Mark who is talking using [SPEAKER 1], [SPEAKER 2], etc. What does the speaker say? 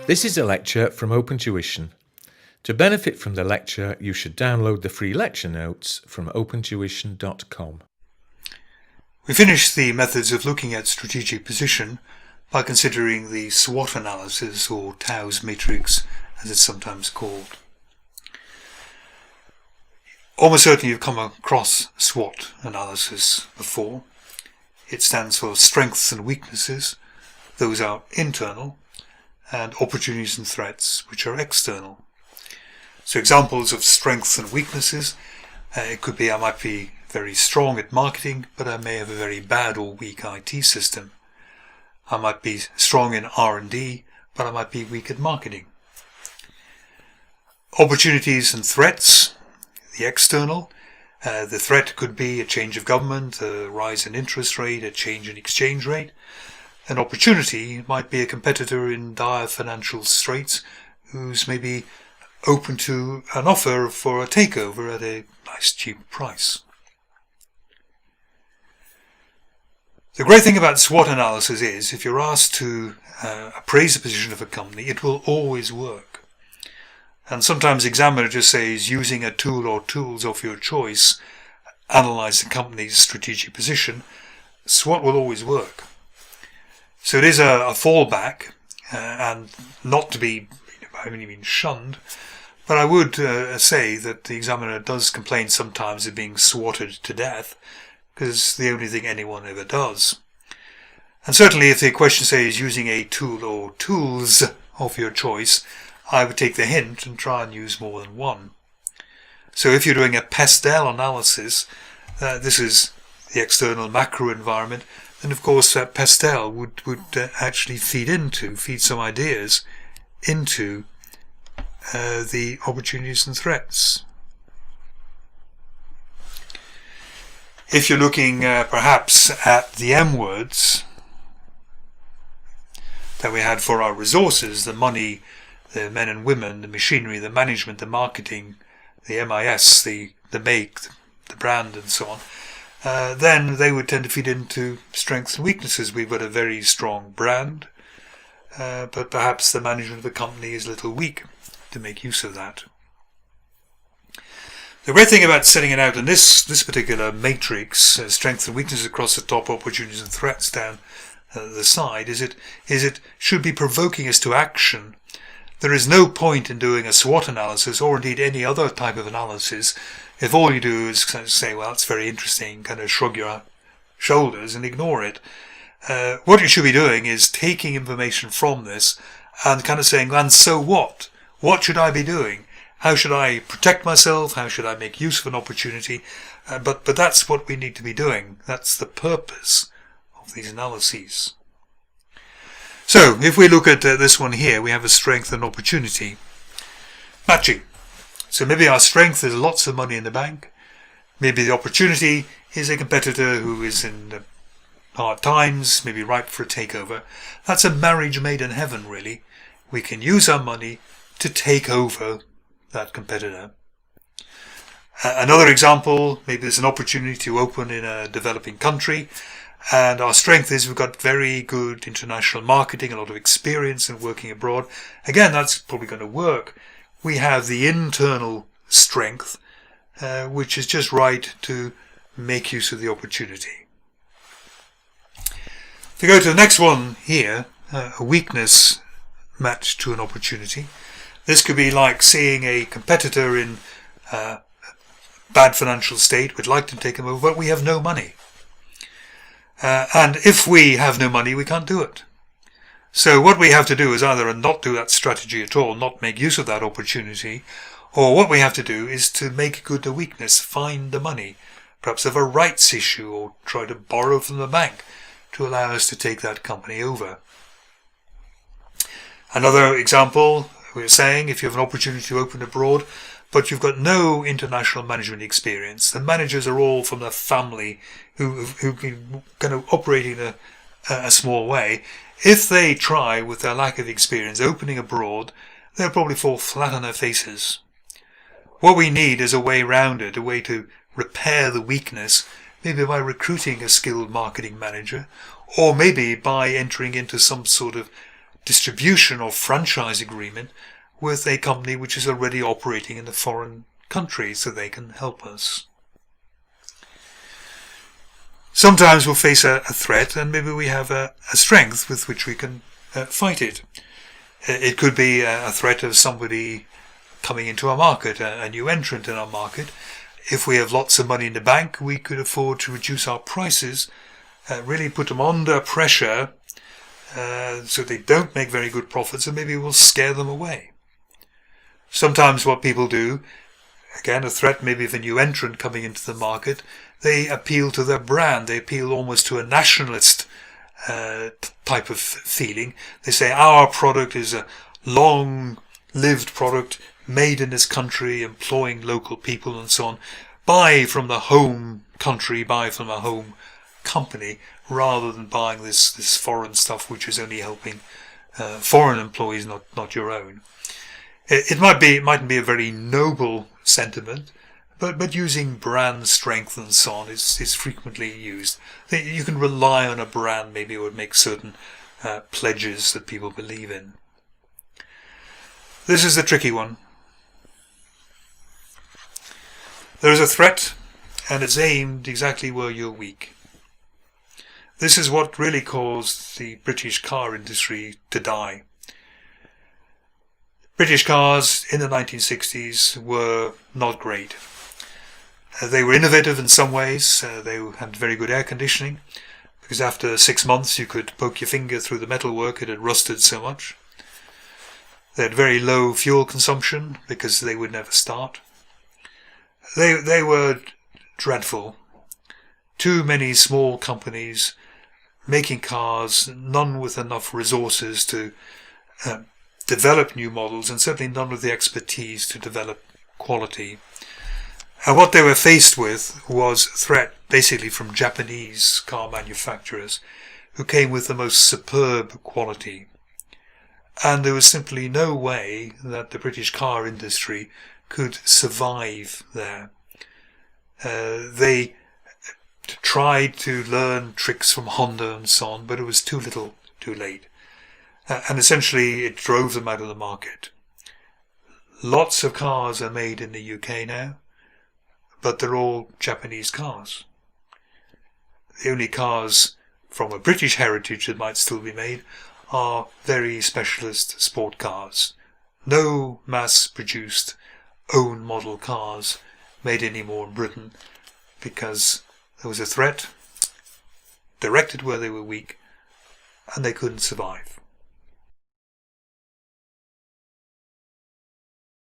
[SPEAKER 1] This is a lecture from Open Tuition. To benefit from the lecture, you should download the free lecture notes from opentuition.com.
[SPEAKER 2] We finished the methods of looking at strategic position by considering the SWOT analysis, or Tau's matrix as it's sometimes called. Almost certainly you've come across SWOT analysis before. It stands for strengths and weaknesses. Those are internal, and opportunities and threats, which are external. So examples of strengths and weaknesses, it could be I might be very strong at marketing, but I may have a very bad or weak IT system. I might be strong in R&D, but I might be weak at marketing. Opportunities and threats, the external. The threat could be a change of government, a rise in interest rate, a change in exchange rate. An opportunity might be a competitor in dire financial straits who's maybe open to an offer for a takeover at a nice cheap price. The great thing about SWOT analysis is if you're asked to appraise the position of a company, it will always work. And sometimes examiner just says using a tool or tools of your choice, analyze the company's strategic position. SWOT will always work. So it is a fallback, and not to be by any means shunned, but I would say that the examiner does complain sometimes of being swatted to death, because it's the only thing anyone ever does. And certainly if the question says using a tool or tools of your choice, I would take the hint and try and use more than one. So if you're doing a SBL analysis, this is the external macro environment, and of course SBL would actually feed some ideas into the opportunities and threats. If you're looking perhaps at the M words that we had for our resources, the money, the men and women, the machinery, the management, the marketing, the MIS, the make, the brand and so on, then they would tend to feed into strengths and weaknesses. We've got a very strong brand, but perhaps the management of the company is a little weak to make use of that. The great thing about setting it out in this particular matrix, strengths and weaknesses across the top, opportunities and threats down the side, is it should be provoking us to action. There is no point in doing a SWOT analysis, or indeed any other type of analysis, if all you do is kind of say, well, it's very interesting, kind of shrug your shoulders and ignore it. What you should be doing is taking information from this and kind of saying, and so what? What should I be doing? How should I protect myself? How should I make use of an opportunity? But that's what we need to be doing. That's the purpose of these analyses. So, if we look at this one here, we have a strength and opportunity. Matching. So maybe our strength is lots of money in the bank. Maybe the opportunity is a competitor who is in hard times, maybe ripe for a takeover. That's a marriage made in heaven, really. We can use our money to take over that competitor. Another example, maybe there's an opportunity to open in a developing country, and our strength is we've got very good international marketing, a lot of experience in working abroad. Again, that's probably going to work. We have the internal strength, which is just right to make use of the opportunity. If we go to the next one here, a weakness matched to an opportunity. This could be like seeing a competitor in a bad financial state. We'd like to take them over, but we have no money. And if we have no money, we can't do it. So what we have to do is either not do that strategy at all, not make use of that opportunity, or what we have to do is to make good the weakness, find the money, perhaps have a rights issue or try to borrow from the bank to allow us to take that company over. Another example, we're saying if you have an opportunity to open abroad, but you've got no international management experience, the managers are all from the family who've been kind of operating a small way. If they try, with their lack of experience, opening abroad, they'll probably fall flat on their faces. What we need is a way round it, a way to repair the weakness, maybe by recruiting a skilled marketing manager, or maybe by entering into some sort of distribution or franchise agreement with a company which is already operating in a foreign country so they can help us. Sometimes we'll face a threat and maybe we have a strength with which we can fight it. It could be a threat of somebody coming into our market, a new entrant in our market. If we have lots of money in the bank, we could afford to reduce our prices, really put them under pressure so they don't make very good profits, and maybe we'll scare them away. Sometimes what people do, again a threat maybe of a new entrant coming into the market, they appeal to their brand, they appeal almost to a nationalist type of feeling. They say our product is a long-lived product made in this country, employing local people and so on. Buy from the home country, buy from a home company, rather than buying this foreign stuff which is only helping foreign employees, not your own. It mightn't be a very noble sentiment, but using brand strength and so on is frequently used. You can rely on a brand maybe, or make certain pledges that people believe in. This is the tricky one. There is a threat, and it's aimed exactly where you're weak. This is what really caused the British car industry to die. British cars in the 1960s were not great. They were innovative in some ways. They had very good air conditioning, because after 6 months you could poke your finger through the metalwork, it had rusted so much. They had very low fuel consumption because they would never start. They were dreadful. Too many small companies making cars, none with enough resources to develop new models, and certainly none with the expertise to develop quality. And what they were faced with was threat basically from Japanese car manufacturers who came with the most superb quality. And there was simply no way that the British car industry could survive there. They tried to learn tricks from Honda and so on, but it was too little, too late. And essentially it drove them out of the market. Lots of cars are made in the UK now, but they're all Japanese cars. The only cars from a British heritage that might still be made are very specialist sport cars. No mass-produced own model cars made anymore in Britain, because there was a threat directed where they were weak and they couldn't survive.